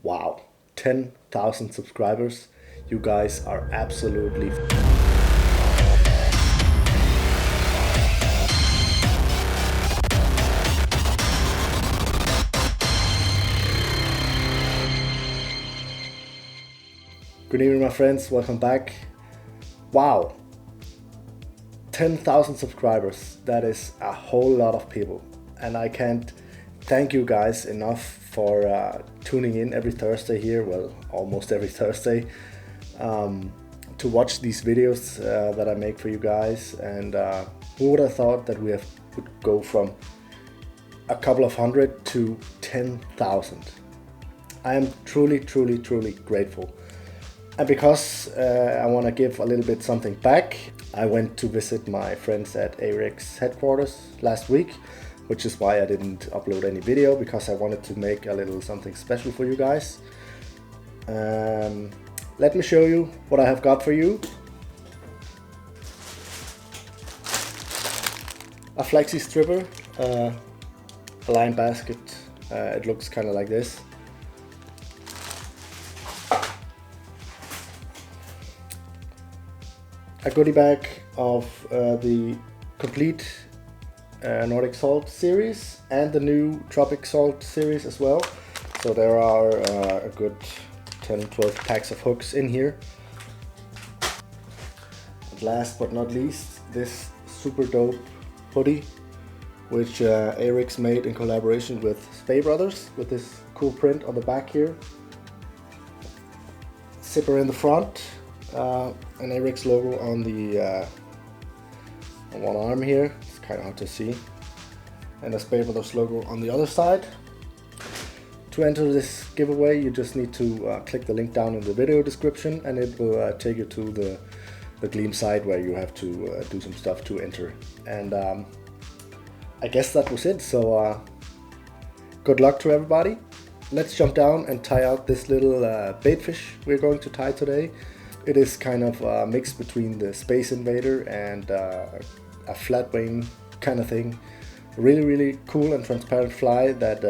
Wow, 10,000 subscribers. You guys are absolutely Good evening, my friends. Welcome back. Wow, 10,000 subscribers. That is a whole lot of people, and I can't thank you guys enough for tuning in every Thursday here. Well, almost every Thursday, to watch these videos that I make for you guys. And who would have thought that would go from a couple of hundred to 10,000? I am truly grateful. And because I want to give a little bit something back, I went to visit my friends at Eric's headquarters last week, which is why I didn't upload any video, because I wanted to make a little something special for you guys. Let me show you what I have got for you. A flexi stripper, a line basket. It looks kind of like this. A goodie bag of the complete Nordic Salt series and the new Tropic Salt series as well. So there are a good 10-12 packs of hooks in here. And last but not least, this super dope hoodie, which Eric's made in collaboration with Spey brothers, with this cool print on the back here. Zipper in the front. An Eric's logo on the on one arm here. It's kind of hard to see, and a Spey Brothers logo on the other side. To enter this giveaway, you just need to click the link down in the video description, and it will take you to the Gleam site where you have to do some stuff to enter. And I guess that was it. So good luck to everybody. Let's jump down and tie out this little baitfish we're going to tie today. It is kind of a mix between the Space Invader and a Flatwing kind of thing. Really cool and transparent fly that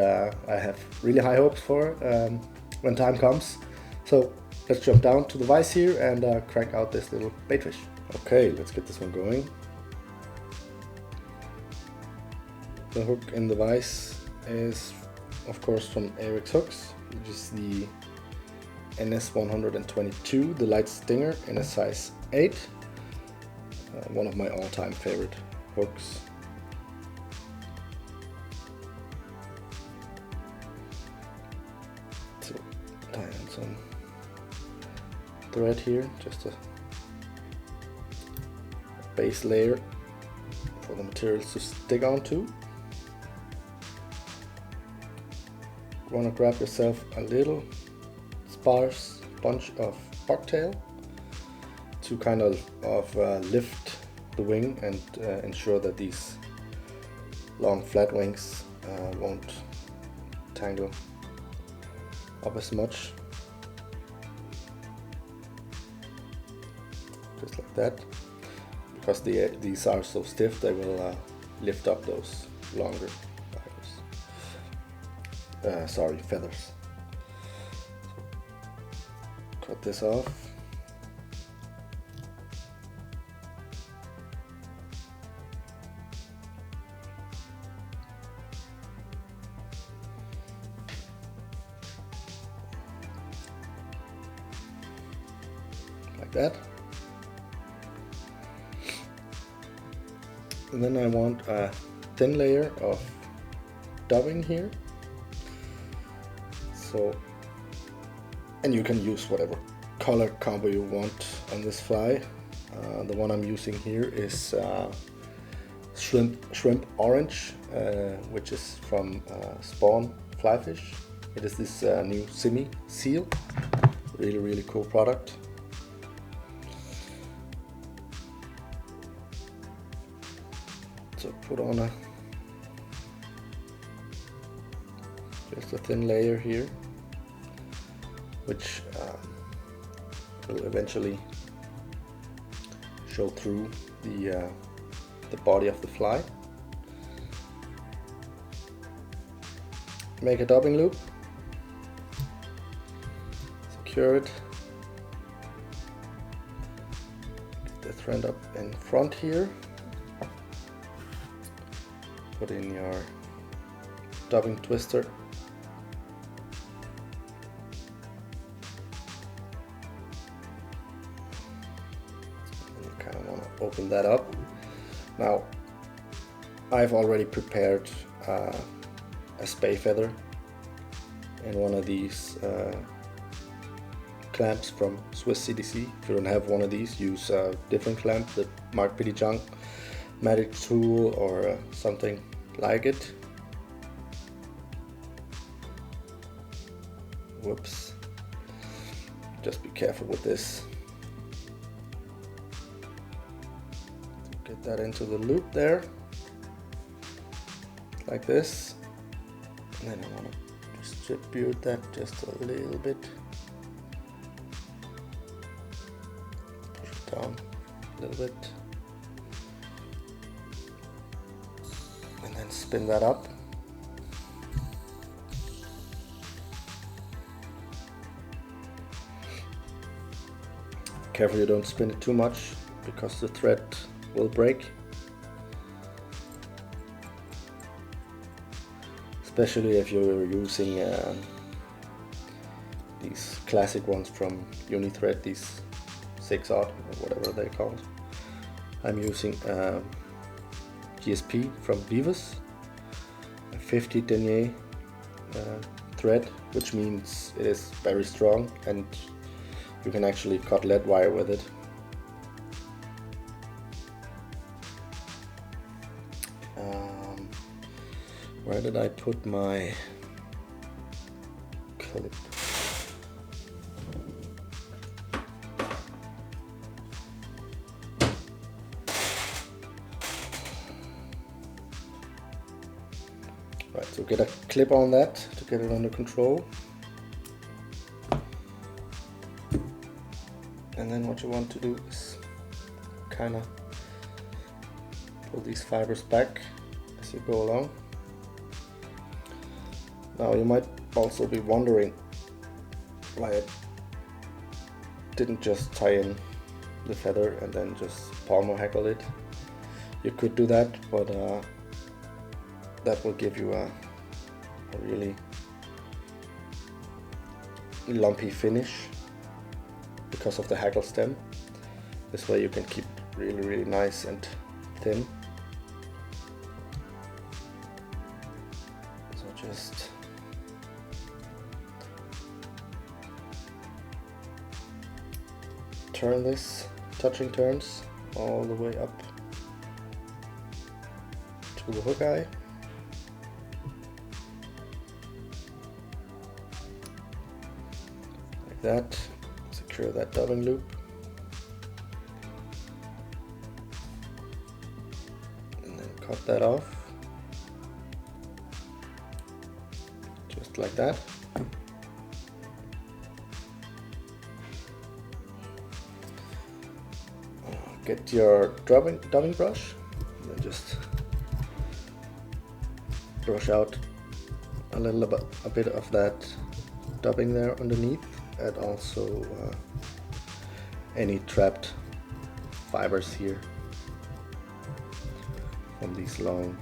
I have really high hopes for when time comes. So let's jump down to the vise here and crank out this little baitfish. Okay, let's get this one going. The hook in the vise is of course from Eric's Hooks, which is the NS122, the light stinger in a size 8. One of my all-time favorite hooks. So tie on some thread here, just a base layer for the materials to stick onto. You want to grab yourself a little sparse bunch of bucktail to kind of lift the wing and ensure that these long flat wings won't tangle up as much. Just like that. Because these are so stiff, they will lift up those longer feathers. Cut this off. Like that. And then I want a thin layer of dubbing here. And you can use whatever color combo you want on this fly. The one I'm using here is shrimp orange, which is from Spawn Flyfish. It is this new semi seal. Really cool product. So put on just a thin layer here, which will eventually show through the body of the fly. Make a dubbing loop, secure it. Get the thread up in front here. Put in your dubbing twister. And you kind of want to open that up. Now, I've already prepared a Spey feather in one of these clamps from Swiss CDC. If you don't have one of these, use a different clamp that Mark Pretty Junk, Magic Tool, or something like it. Whoops. Just be careful with this. Get that into the loop there, like this. And then I want to distribute that just a little bit. Push it down a little bit. And then spin that up. Careful you don't spin it too much, because the thread will break. Especially if you're using these classic ones from Unithread, these 6-aught or whatever they're called. I'm using GSP from Vises, a 50 denier thread, which means it is very strong and you can actually cut lead wire with it. Where did I put my clip? Right, so get a clip on that to get it under control. And then what you want to do is kind of pull these fibers back as you go along. Now you might also be wondering why I didn't just tie in the feather and then just palmo hackle it. You could do that, but that will give you a really lumpy finish because of the hackle stem. This way you can keep really nice and thin. So just turn this, touching turns all the way up to the hook eye. Like that. Secure that dubbing loop. And then cut that off. Just like that. Get your dubbing brush and then just brush out a bit of that dubbing there underneath, and also any trapped fibers here from these long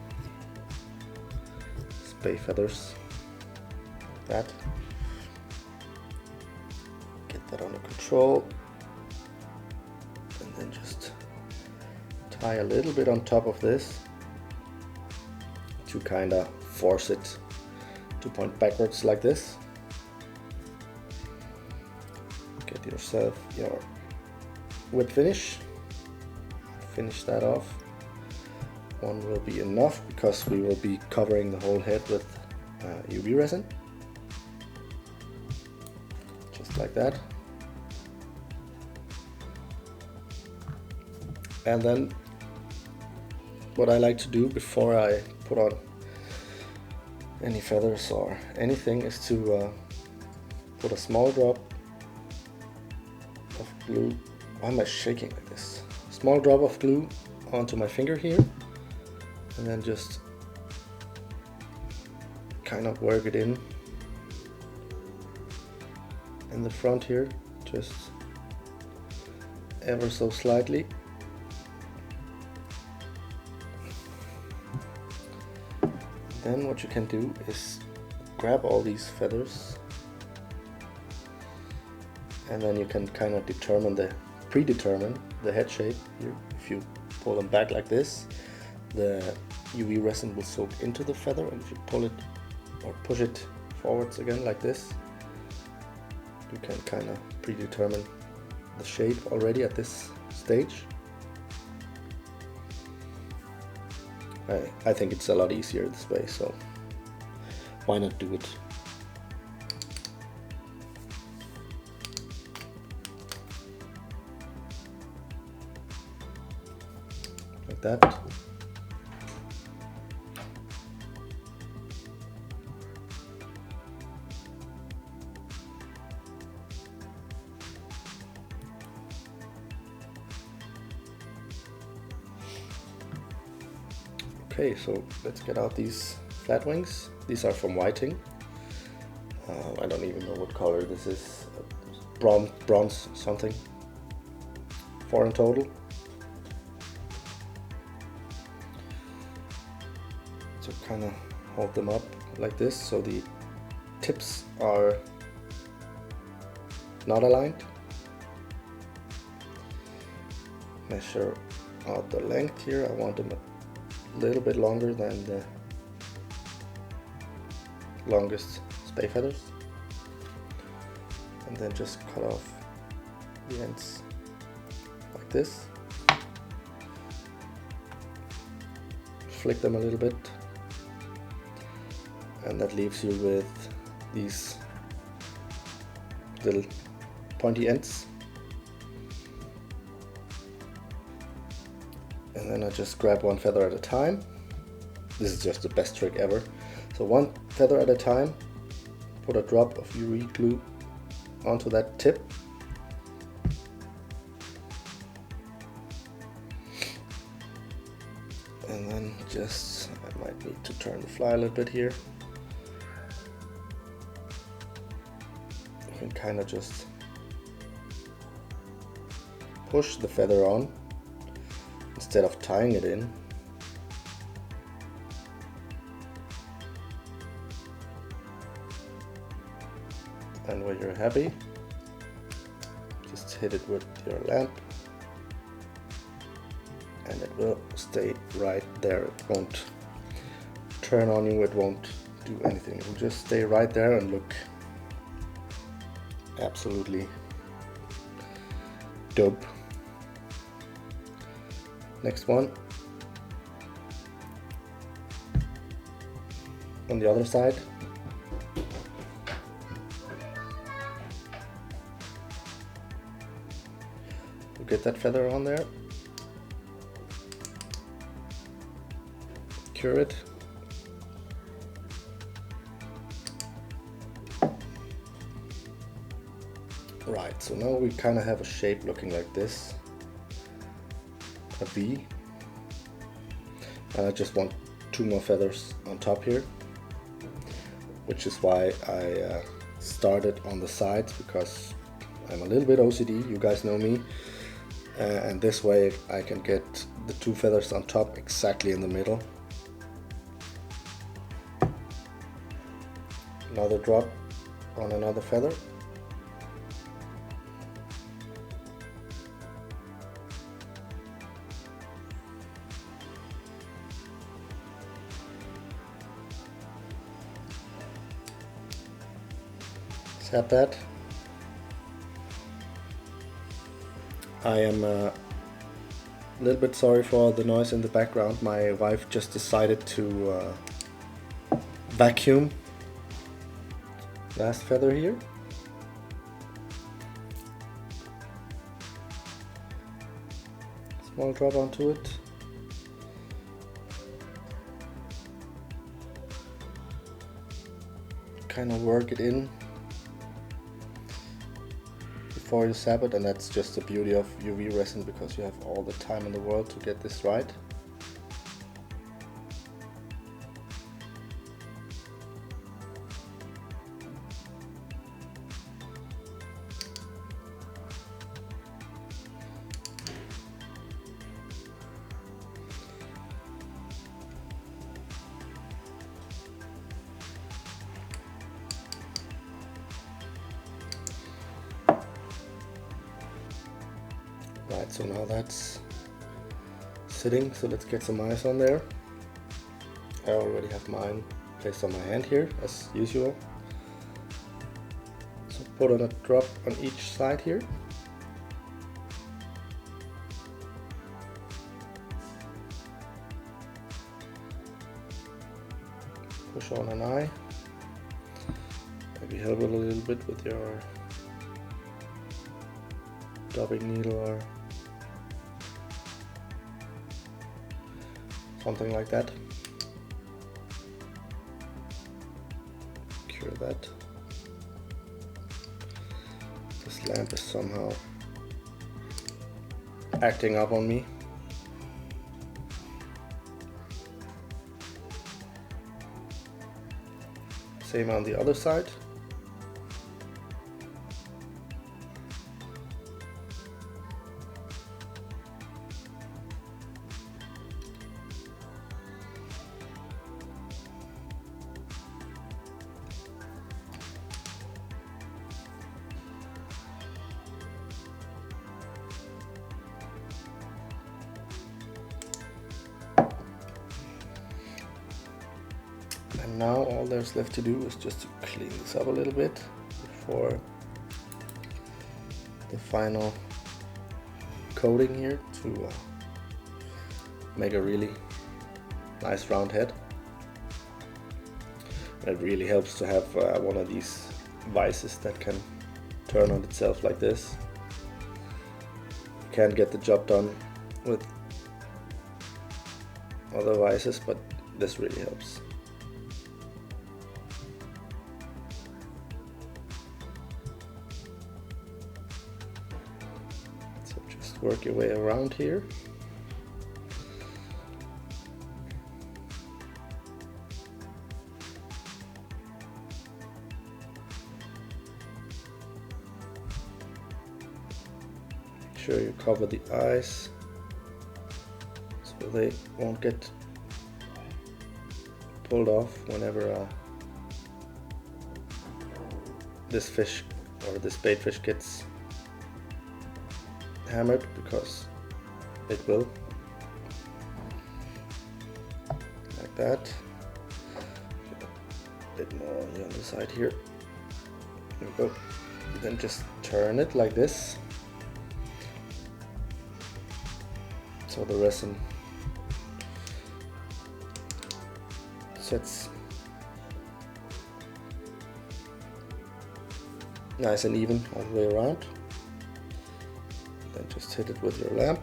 Spey feathers, like that. Get that under control. And then just tie a little bit on top of this to kind of force it to point backwards like this. Get yourself your whip finish. Finish that off. One will be enough because we will be covering the whole head with UV resin. Just like that. And then what I like to do before I put on any feathers or anything is to put a small drop of glue. Why am I shaking like this? A small drop of glue onto my finger here, and then just kind of work it in in the front here, just ever so slightly. Then what you can do is grab all these feathers, and then you can kind of predetermine the head shape here. If you pull them back like this, the UV resin will soak into the feather, and if you pull it or push it forwards again like this, you can kind of predetermine the shape already at this stage. I think it's a lot easier this way, so why not do it? Like that. Okay, so let's get out these Flatwings. These are from whiting. I don't even know what color this is. Bronze something. 4 in total. So kind of hold them up like this so the tips are not aligned. Measure out the length here. I want them a little bit longer than the longest Spey feathers, and then just cut off the ends like this. Flick them a little bit, and that leaves you with these little pointy ends. And then I just grab one feather at a time. This is just the best trick ever. So one feather at a time, put a drop of UV glue onto that tip. And then just, I might need to turn the fly a little bit here. You can kind of just push the feather on instead of tying it in. And when you're happy, just hit it with your lamp and it will stay right there. It won't turn on you, it won't do anything. It will just stay right there and look absolutely dope. Next one. On the other side. You get that feather on there. Cure it. Right, so now we kind of have a shape looking like this. A V. And I just want 2 more feathers on top here, which is why I started on the sides, because I'm a little bit OCD, you guys know me, and this way I can get the 2 feathers on top exactly in the middle. Another drop on another feather. Tap that. I am a little bit sorry for the noise in the background. My wife just decided to vacuum last feather here. Small drop onto it. Kind of work it in before you sap it, and that's just the beauty of UV resin, because you have all the time in the world to get this right. Right, so now that's sitting, so let's get some ice on there. I already have mine placed on my hand here, as usual. So put on a drop on each side here. Push on an eye. Maybe help it a little bit with your dubbing needle or something like that. Cure that. This lamp is somehow acting up on me. Same on the other side. And now all there's left to do is just to clean this up a little bit before the final coating here to make a really nice round head. And it really helps to have one of these vises that can turn on itself like this. You can't get the job done with other vises, but this really helps. Work your way around here. Make sure you cover the eyes so they won't get pulled off whenever this fish or this baitfish gets hammered, because it will, like that. A bit more on the other side here. There we go. Then just turn it like this, so the resin sets nice and even all the way around. Then just hit it with your lamp.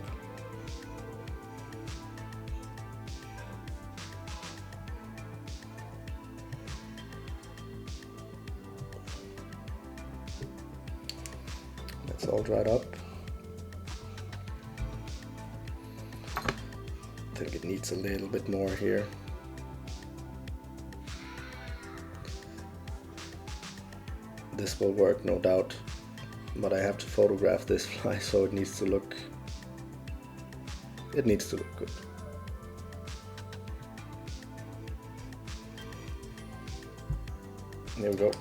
That's all dried up. I think it needs a little bit more here. This will work, no doubt. But I have to photograph this fly, so it needs to look good. There we go.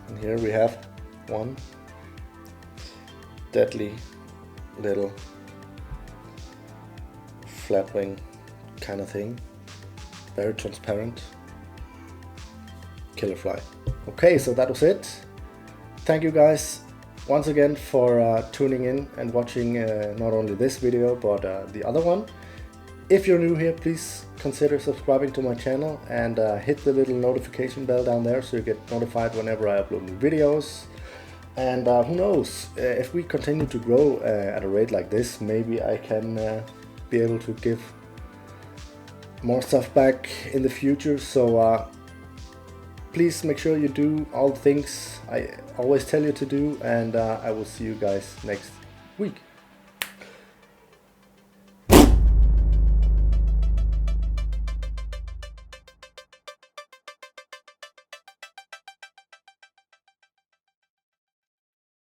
And here we have one deadly little flatwing kind of thing, very transparent killer fly. Okay, so that was it. Thank you guys once again for tuning in and watching not only this video but the other one. If you're new here, please consider subscribing to my channel and hit the little notification bell down there so you get notified whenever I upload new videos. And who knows, if we continue to grow at a rate like this, maybe I can be able to give more stuff back in the future. So please make sure you do all the things I always tell you to do, and I will see you guys next week.